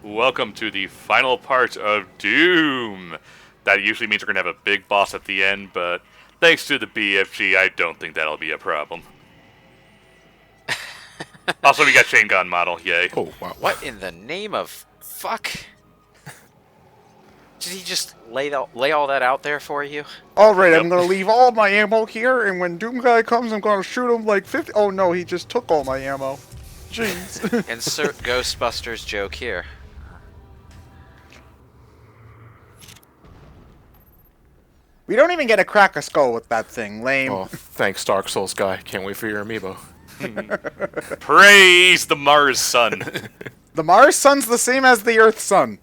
Welcome to the final part of Doom. That usually means we're going to have a big boss at the end, but thanks to the BFG, I don't think that'll be a problem. Also, we got chain gun model, yay. Oh, wow. What in the name of fuck? Did he just lay all that out there for you? Alright, Yep. I'm gonna leave all my ammo here, and when Doom Guy comes, I'm gonna shoot him like 50. Oh no, he just took all my ammo. Jeez. Insert Ghostbusters joke here. We don't even get a crack a skull with that thing. Lame. Oh, thanks, Dark Souls guy. Can't wait for your amiibo. Praise the Mars Sun. The Mars sun's the same as the Earth sun.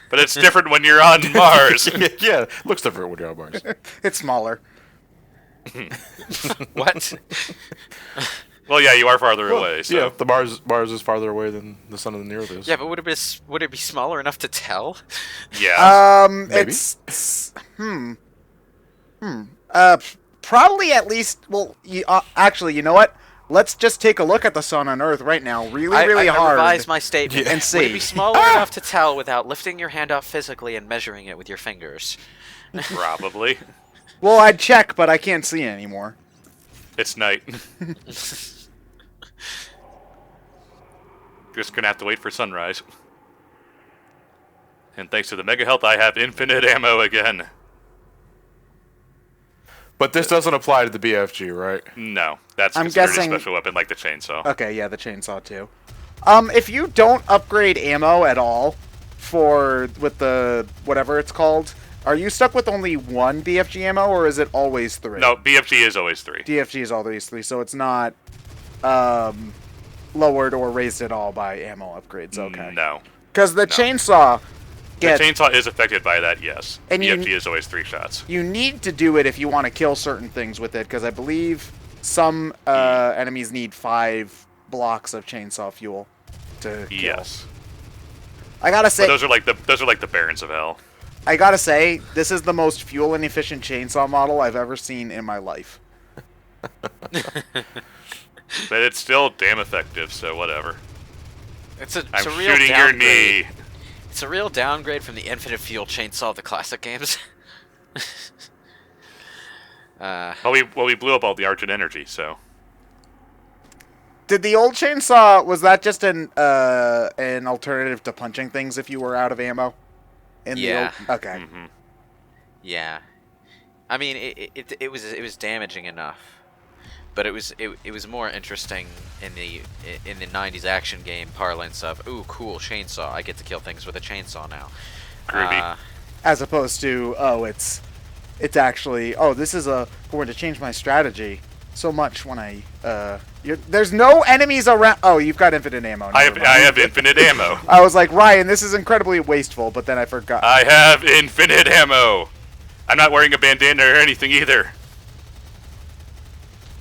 But it's different when you're on Mars. Yeah, looks different when you're on Mars. It's smaller. What? Well, yeah, you are farther away, so. Yeah, the Mars is farther away than the sun and the Earth is. Yeah, but would it be smaller enough to tell? Yeah. Maybe. Probably at least. Well, actually, you know what? Let's just take a look at the sun on Earth right now, really I hard. revise my statement. And Would see. it be smaller enough to tell without lifting your hand up physically and measuring it with your fingers? Probably. Well, I'd check, but I can't see it anymore. It's night. Just gonna have to wait for sunrise. And thanks to the Mega Health, I have infinite ammo again. But this doesn't apply to the BFG, right? No, that's I'm considered guessing- a special weapon like the chainsaw. Okay, yeah, the chainsaw too. If you don't upgrade ammo at all with the whatever it's called, are you stuck with only one BFG ammo, or is it always 3? No, BFG is always 3. DFG is always 3, so it's not lowered or raised at all by ammo upgrades. Okay. No. Because the chainsaw The gets. chainsaw is affected by that, yes. And BFG is always 3 shots. You need to do it if you want to kill certain things with it, because I believe some enemies need 5 blocks of chainsaw fuel to kill. Yes. I gotta say, But those are like the Barons of Hell. I gotta say, this is the most fuel inefficient chainsaw model I've ever seen in my life. But it's still damn effective, so whatever. It's a I'm real shooting your knee. downgrade. It's a real downgrade from the Infinite Fuel Chainsaw of the classic games. Well, we blew up all the Argent energy, so. Did the old chainsaw, was that just an alternative to punching things if you were out of ammo? Yeah. Okay. Mm-hmm. Yeah, I mean it was damaging enough, but it was more interesting in the '90s action game parlance of ooh cool chainsaw, I get to kill things with a chainsaw now. Groovy. As opposed to, it's actually, this is going to change my strategy so much when I, there's no enemies around. Oh, you've got infinite ammo. I Never mind. have infinite ammo. I was like, Ryan, this is incredibly wasteful, but then I forgot. I have infinite ammo. I'm not wearing a bandana or anything either.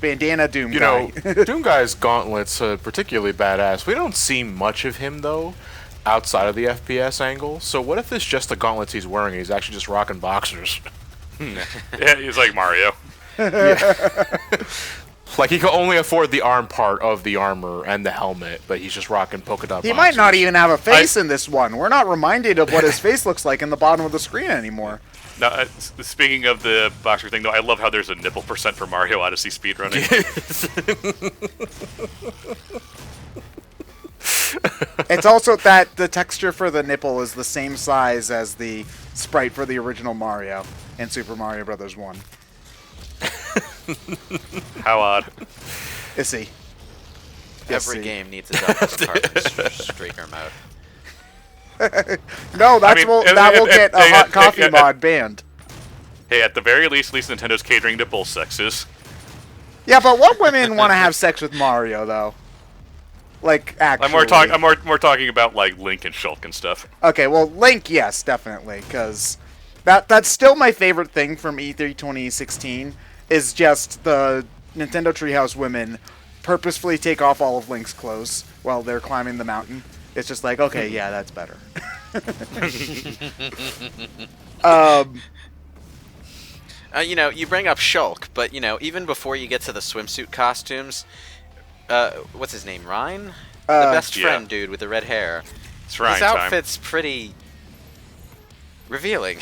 Bandana Doom You guy. know, Doom Guy's gauntlets are particularly badass. We don't see much of him, though, outside of the FPS angle. So what if it's just the gauntlets he's wearing and he's actually just rocking boxers? Yeah, he's like Mario. Like, he can only afford the arm part of the armor and the helmet, but he's just rocking polka dot He boxers. might not even have a face in this one. We're not reminded of what his face looks like in the bottom of the screen anymore. Now, speaking of the boxer thing, though, I love how there's a nipple percent for Mario Odyssey speedrunning. It's also that the texture for the nipple is the same size as the sprite for the original Mario in Super Mario Bros. 1. How odd. Is he? Every game needs a double cartridge streaker mode. No, I mean, that will get a hot coffee mod banned. Hey, at the very least Nintendo's catering to both sexes. Yeah, but what women want to have sex with Mario though? Like actually. I'm more talking about like Link and Shulk and stuff. Okay, well Link, yes, definitely, because that's still my favorite thing from E3 2016 is just the Nintendo Treehouse women purposefully take off all of Link's clothes while they're climbing the mountain. It's just like, okay, yeah, that's better. You know, you bring up Shulk, but you know, even before you get to the swimsuit costumes, what's his name, Ryan? The best Yeah. friend dude with the red hair. It's Ryan His time. outfit's pretty revealing.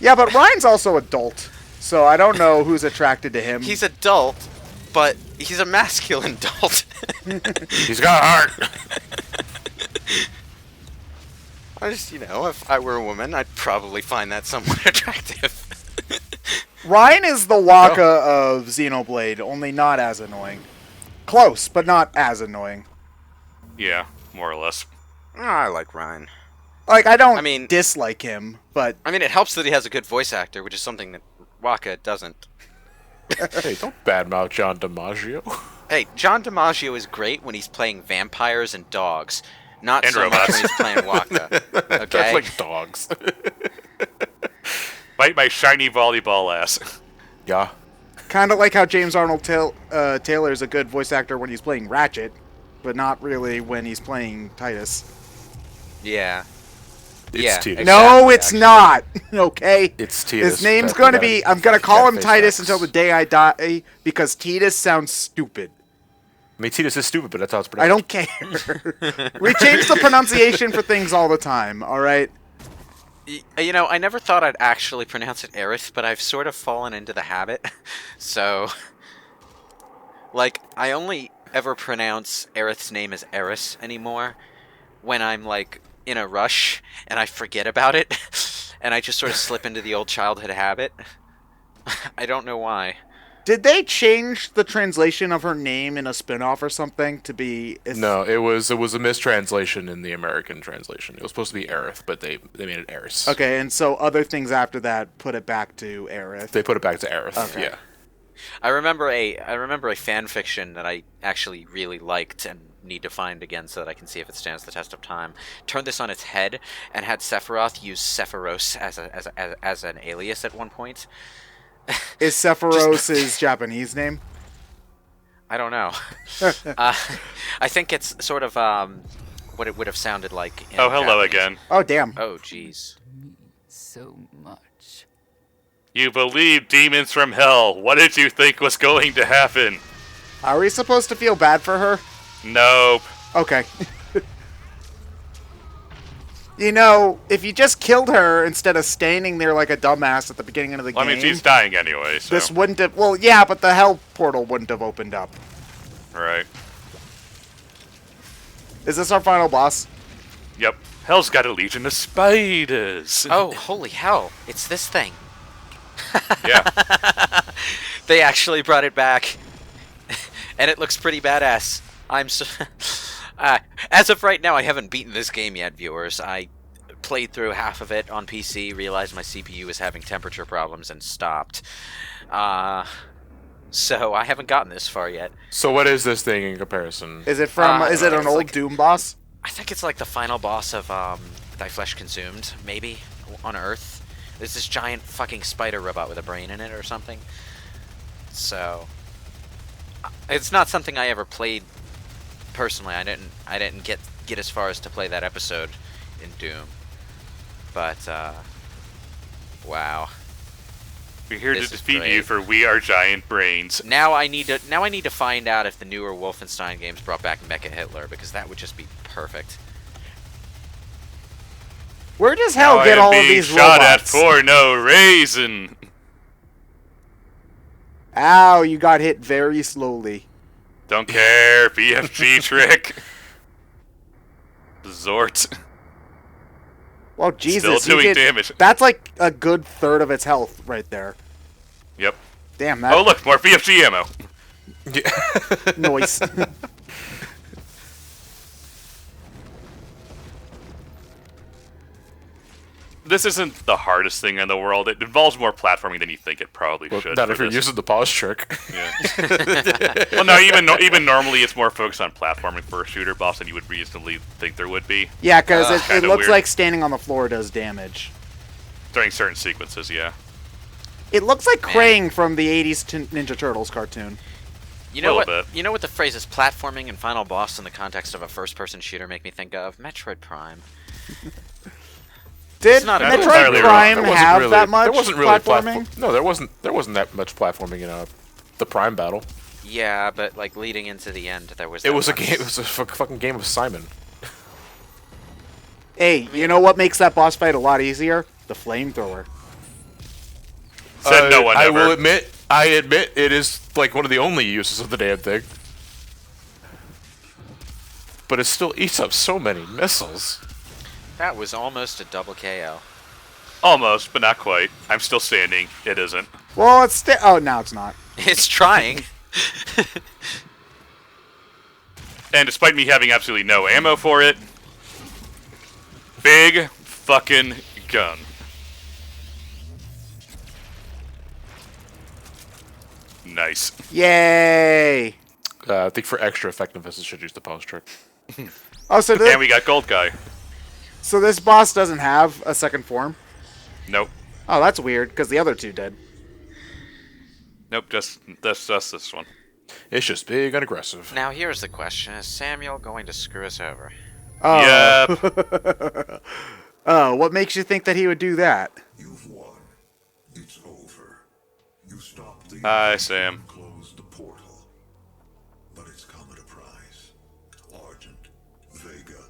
Yeah, but Ryan's also adult, so I don't know who's attracted to him. He's adult, but he's a masculine adult. He's got a heart. I just, if I were a woman, I'd probably find that somewhat attractive. Ryan is the Waka of Xenoblade, only not as annoying. Close, but not as annoying. Yeah, more or less. I like Ryan. Like, I don't dislike him, but... I mean, it helps that he has a good voice actor, which is something that Waka doesn't. Hey, don't badmouth John DiMaggio. Hey, John DiMaggio is great when he's playing vampires and dogs. Not And so robots. much when he's playing Waka. Okay? That's like dogs. Bite my shiny volleyball ass. Yeah. Kind of like how James Arnold Taylor is a good voice actor when he's playing Ratchet, but not really when he's playing Titus. Yeah. It's Yeah, Titus. exactly. No, it's not. Okay? It's Titus. His name's That- going to that- be... I'm going to call him that face Titus facts. until the day I die, because Titus sounds stupid. I mean, Titus is stupid, but that's how it's pronounced. I don't care. We change the pronunciation for things all the time, alright? I never thought I'd actually pronounce it Aerith, but I've sort of fallen into the habit. So, like, I only ever pronounce Aerith's name as Eris anymore when I'm, like, in a rush and I forget about it, and I just sort of slip into the old childhood habit. I don't know why. Did they change the translation of her name in a spin-off or something to be... No, it was a mistranslation in the American translation. It was supposed to be Aerith, but they made it Eris. Okay, and so other things after that put it back to Aerith. They put it back to Aerith. Okay. Yeah. I remember a fan fiction that I actually really liked and need to find again so that I can see if it stands the test of time. Turned this on its head and had Sephiroth use Sephiroth as an alias at one point. Is Sephiroth his Japanese name? I don't know. I think it's sort of what it would have sounded like. In Oh, hello Japanese. again. Oh, damn. Oh, jeez. So much. You believe demons from hell. What did you think was going to happen? Are we supposed to feel bad for her? Nope. Okay. If you just killed her instead of standing there like a dumbass at the beginning of the Well, game... I mean, she's dying anyway, so... This wouldn't have... Well, yeah, but the hell portal wouldn't have opened up. Right. Is this our final boss? Yep. Hell's got a legion of spiders. Oh, holy hell! It's this thing. Yeah. They actually brought it back, and it looks pretty badass. I'm so. As of right now, I haven't beaten this game yet, viewers. I played through half of it on PC, realized my CPU was having temperature problems, and stopped. So I haven't gotten this far yet. So what is this thing in comparison? Is it from... is it an it's old like- Doom boss? I think it's like the final boss of Thy Flesh Consumed, maybe, on Earth. There's this giant fucking spider robot with a brain in it or something. So it's not something I ever played personally. I didn't get as far as to play that episode in Doom. But wow. We're here This to is defeat great. you, for we are giant brains. Now I need to find out if the newer Wolfenstein games brought back Mecha Hitler, because that would just be perfect. Where does hell I get am all of being these shot robots? at for no reason. Ow, you got hit very slowly. Don't care. BFG trick. Zort. Well, Jesus, Still you doing did- damage. That's like a good third of its health right there. Yep. Damn, that Oh, look, more BFG ammo. noise. This isn't the hardest thing in the world. It involves more platforming than you think it probably Well, should. not for if you're this. using the pause trick. Yeah. Well, no, even normally it's more focused on platforming for a shooter boss than you would reasonably think there would be Yeah, because it Kinda looks weird. like standing on the floor does damage. during certain sequences. Yeah. It looks like Man. Krang from the 80s Ninja Turtles cartoon. You know what? Little bit. You know what the phrases platforming and final boss in the context of a first-person shooter make me think of? Metroid Prime. Did not That's Metroid entirely wrong. Prime There wasn't have really, that much there wasn't really platforming? No, there wasn't that much platforming in the Prime battle. Yeah, but like leading into the end, there was. It that was a one game. It was a fucking game of Simon. Hey, you know what makes that boss fight a lot easier? The flamethrower. Said no one I ever. will admit, it is like one of the only uses of the damn thing. But it still eats up so many missiles. That was almost a double KO. Almost, but not quite. I'm still standing. It isn't. Well, it's still. Oh, now it's not. It's trying. And despite me having absolutely no ammo for it, big fucking gun. Nice. Yay! I think for extra effectiveness, it should use the pause trick. Oh, so And we got Gold Guy. so this boss doesn't have a second form? Nope. Oh, that's weird, because the other two did. Nope, just this one. It's just big and aggressive. Now here's the question: is Samuel going to screw us over? Oh. Yep. Oh, what makes you think that he would do that? You've won. It's over. You stopped the Hi, Sam. closed the portal. But it's come at a price. Argent, Vega,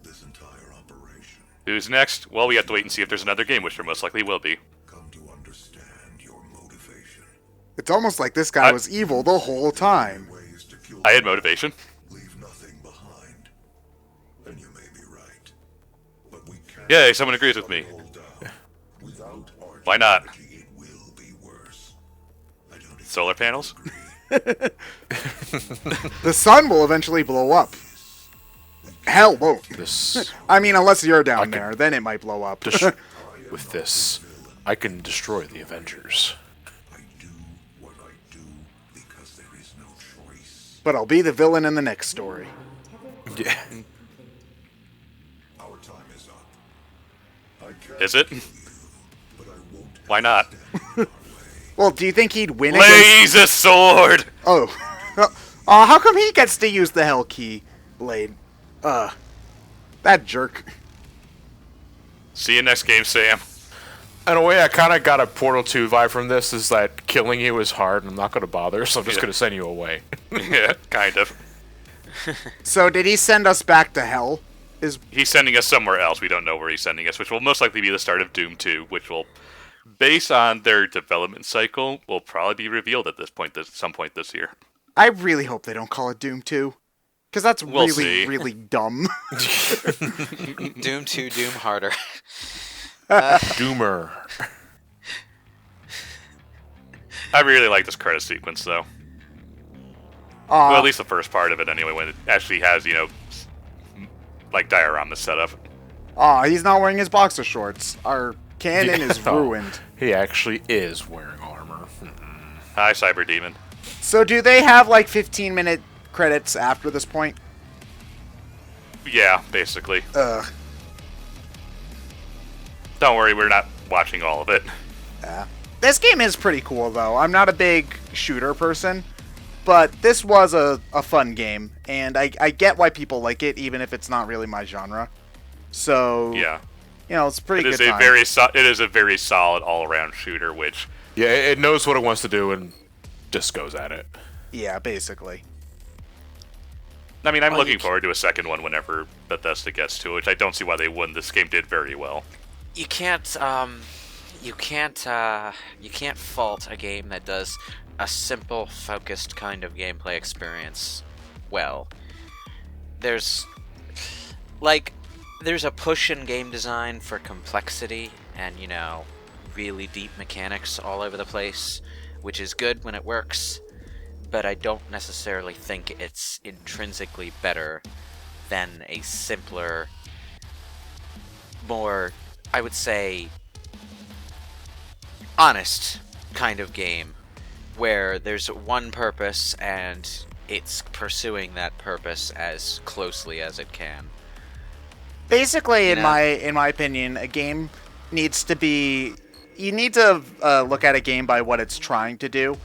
this entire operation. Who's next? Well, we have to wait and see if there's another game, which there most likely will be. Come to understand your motivation. It's almost like this guy was evil the whole time. Ways to kill I had motivation. leave nothing behind. And you may be right. But we can't Yay, someone agrees with me. hold down. Without Argent, Why not? it will be worse. I don't even Solar panels? The sun will eventually blow up. Hell won't. This I mean, unless you're down could- there, then it might blow up. with this, I can destroy the Avengers. I do what I do because there is no choice. But I'll be the villain in the next story. Yeah. Our time is up. I can't Is it? but I won't Why not? Well, do you think he'd win against... Laser sword! Oh. How come he gets to use the Hell Key blade? That jerk. See you next game, Sam. In a way, I kind of got a Portal 2 vibe from this, is that killing you is hard, and I'm not going to bother, so I'm just Yeah. going to send you away. Yeah, kind of. So did he send us back to hell? He's sending us somewhere else. We don't know where he's sending us, which will most likely be the start of Doom 2, which will, based on their development cycle, will probably be revealed at some point this year. I really hope they don't call it Doom 2. Because that's We'll really, see. really dumb. Doom 2, Doom harder. Doomer. I really like this credit sequence, though. Well, at least the first part of it, anyway, when it actually has, like diorama set up. He's not wearing his boxer shorts. Our cannon is Oh, ruined. He actually is wearing armor. Hi, Cyber Demon. So do they have like 15-minute credits after this point? Yeah, basically. Ugh. Don't worry, we're not watching all of it. This game is pretty cool, though. I'm not a big shooter person, but this was a fun game, and I get why people like it, even if it's not really my genre. So, Yeah. it's a pretty It is good a time. it is a very solid all-around shooter, which Yeah, it knows what it wants to do and just goes at it. Yeah, basically. I mean, I'm Well, looking you forward to a second one whenever Bethesda gets to it, which I don't see why they wouldn't. This game did very well. You can't fault a game that does a simple, focused kind of gameplay experience well. There's a push in game design for complexity and, really deep mechanics all over the place, which is good when it works, but I don't necessarily think it's intrinsically better than a simpler, more, I would say, honest kind of game where there's one purpose and it's pursuing that purpose as closely as it can. Basically, in Yeah. my opinion, a game needs to be. You need to look at a game by what it's trying to do.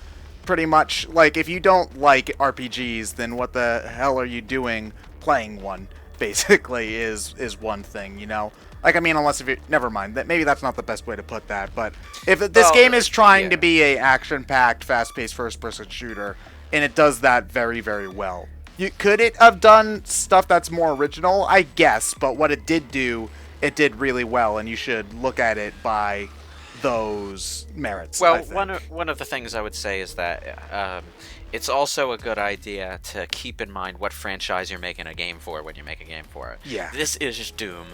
Pretty much, like if you don't like RPGs, then what the hell are you doing playing one? Basically, is one thing, Like, I mean, unless if you never mind that maybe that's not the best way to put that. But if this Well, game is trying to yeah. be a action-packed, fast-paced first-person shooter, and it does that very, very well, Could it have done stuff that's more original? I guess, but what it did do, it did really well, and you should look at it by those merits. I Well, think. one of the things I would say is that it's also a good idea to keep in mind what franchise you're making a game for when you make a game for it. Yeah. This is just Doom,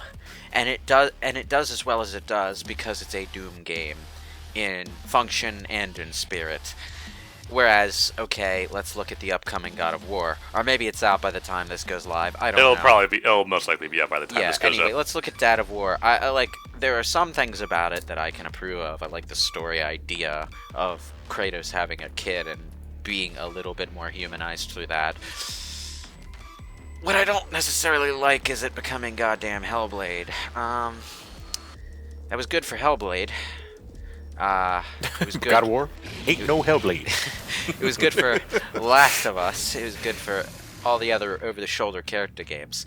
and it does as well as it does because it's a Doom game in function and in spirit. Whereas, okay, let's look at the upcoming God of War, or maybe it's out by the time this goes live. I don't know. It'll most likely be out by the time Yeah, this goes anyway, up. let's look at Dad of War. I like, there are some things about it that I can approve of. I like the story idea of Kratos having a kid and being a little bit more humanized through that. What I don't necessarily like is it becoming goddamn Hellblade. That was good for Hellblade. It was good. God of War? Ain't no Hellblade. It was good for Last of Us. It was good for all the other over-the-shoulder character games.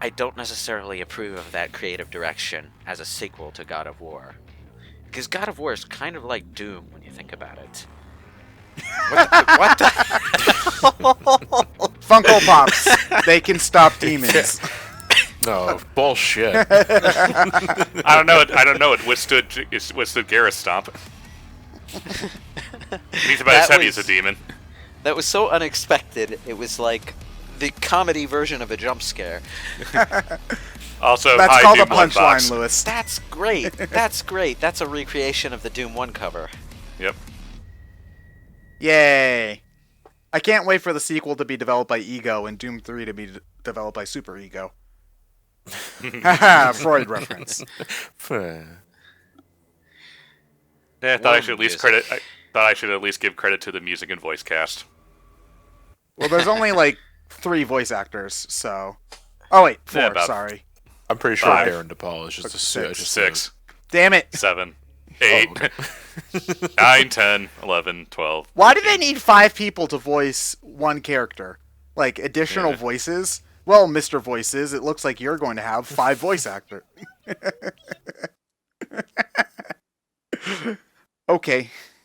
I don't necessarily approve of that creative direction as a sequel to God of War. Because God of War is kind of like Doom when you think about it. What the Funko Pops, they can stop demons. No, bullshit. I don't know. It withstood Garrus Stomp. He's about as That heavy was- as a demon. That was so unexpected. It was like the comedy version of a jump scare. Also, That's hi, called a Doom Blood punchline, Box. Lewis. That's great. That's great. That's a recreation of the Doom 1 cover. Yep. Yay! I can't wait for the sequel to be developed by Ego and Doom 3 to be developed by Super Ego. Haha, Freud reference. Yeah, I thought I should at least give credit to the music and voice cast. Well, there's only like 3 voice actors, so. Oh wait, 4. Yeah, about- Sorry. I'm pretty sure Five. Aaron DePaul is just a Six. just 6, Damn it! 7, 8, 9, 10, 11, 12. Why do they need 5 people to voice one character? Like additional Yeah. voices? Well, Mr. Voices, it looks like you're going to have 5 voice actors. Okay.